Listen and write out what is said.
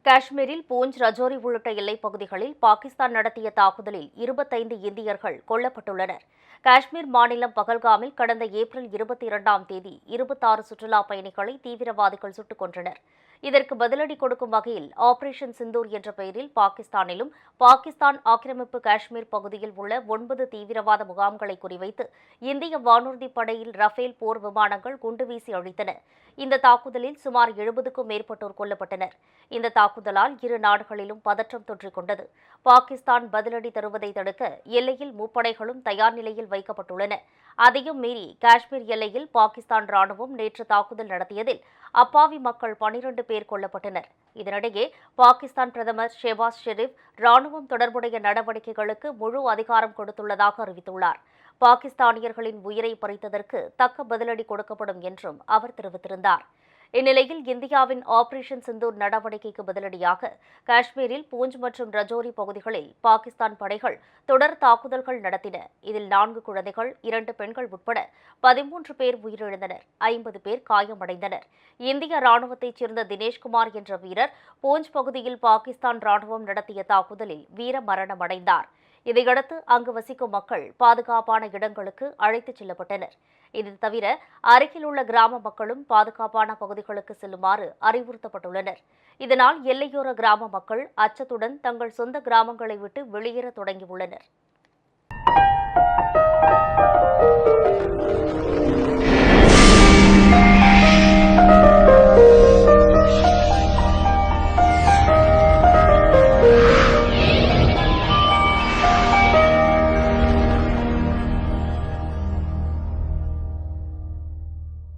காஷ்மீரில் பூஞ்ச், ரஜோரி உள்ளிட்ட எல்லைப் பகுதிகளில் பாகிஸ்தான் நடத்திய தாக்குதலில் 25 இந்தியர்கள் கொல்லப்பட்டுள்ளனர். காஷ்மீர் மாநிலம் பகல்காமில் கடந்த ஏப்ரல் 22ஆம் தேதி 26 சுற்றுலாப் பயணிகளை தீவிரவாதிகள் சுட்டுக் கொன்றனர். இதற்கு பதிலடி கொடுக்கும் வகையில் ஆபரேஷன் சிந்தூர் என்ற பெயரில் பாகிஸ்தானிலும், பாகிஸ்தான் ஆக்கிரமிப்பு காஷ்மீர் பகுதியில் உள்ள 9 தீவிரவாத முகாம்களை குறிவைத்து இந்திய வானூர்திப் படையில் ரஃபேல் போர் விமானங்கள் குண்டுவீசி அழித்தன. இந்த தாக்குதலில் சுமார் 70க்கும் மேற்பட்டோர் கொல்லப்பட்டனர். இந்த தாக்குதலால் இரு நாடுகளிலும் பதற்றம் தொற்றிக் கொண்டது. பாகிஸ்தான் பதிலடி தருவதை தடுக்க எல்லையில் முப்படைகளும் தயார் நிலையில் வைக்கப்பட்டுள்ளன. அதையும் மீறி காஷ்மீர் எல்லையில் பாகிஸ்தான் ராணுவம் நேற்று தாக்குதல் நடத்தியதில் அப்பாவி மக்கள் 12 பேர் கொல்லப்பட்டனர். இதனிடையே பாகிஸ்தான் பிரதமர் ஷெபாஸ் ஷெரீப் ராணுவம் தொடர்புடைய நடவடிக்கைகளுக்கு முழு அதிகாரம் கொடுத்துள்ளதாக அறிவித்துள்ளார். பாகிஸ்தானியர்களின் உயிரை பறித்ததற்கு தக்க பதிலடி கொடுக்கப்படும் என்றும் அவர் தெரிவித்திருந்தார். இந்நிலையில் இந்தியாவின் ஆபரேஷன் சிந்தூர் நடவடிக்கைக்கு பதிலடியாக காஷ்மீரில் பூஞ்ச் மற்றும் ரஜோரி பகுதிகளில் பாகிஸ்தான் படைகள் தொடர் தாக்குதல்கள் நடத்தின. இதில் 4 குழந்தைகள், 2 பெண்கள் உட்பட 13 பேர் உயிரிழந்தனர். 50 பேர் காயமடைந்தனர். இந்திய ராணுவத்தைச் சேர்ந்த தினேஷ்குமார் என்ற வீரர் பூஞ்ச் பகுதியில் பாகிஸ்தான் ராணுவம் நடத்திய தாக்குதலில் வீர மரணமடைந்தார். இதையடுத்து அங்கு வசிக்கும் மக்கள் பாதுகாப்பான இடங்களுக்கு அழைத்துச் செல்லப்பட்டனர். இது தவிர அருகிலுள்ள கிராம மக்களும் பாதுகாப்பான பகுதிகளுக்கு செல்லுமாறு அறிவுறுத்தப்பட்டுள்ளனர். இதனால் எல்லையோர கிராம மக்கள் அச்சத்துடன் தங்கள் சொந்த கிராமங்களை விட்டு வெளியேற தொடங்கியுள்ளனர்.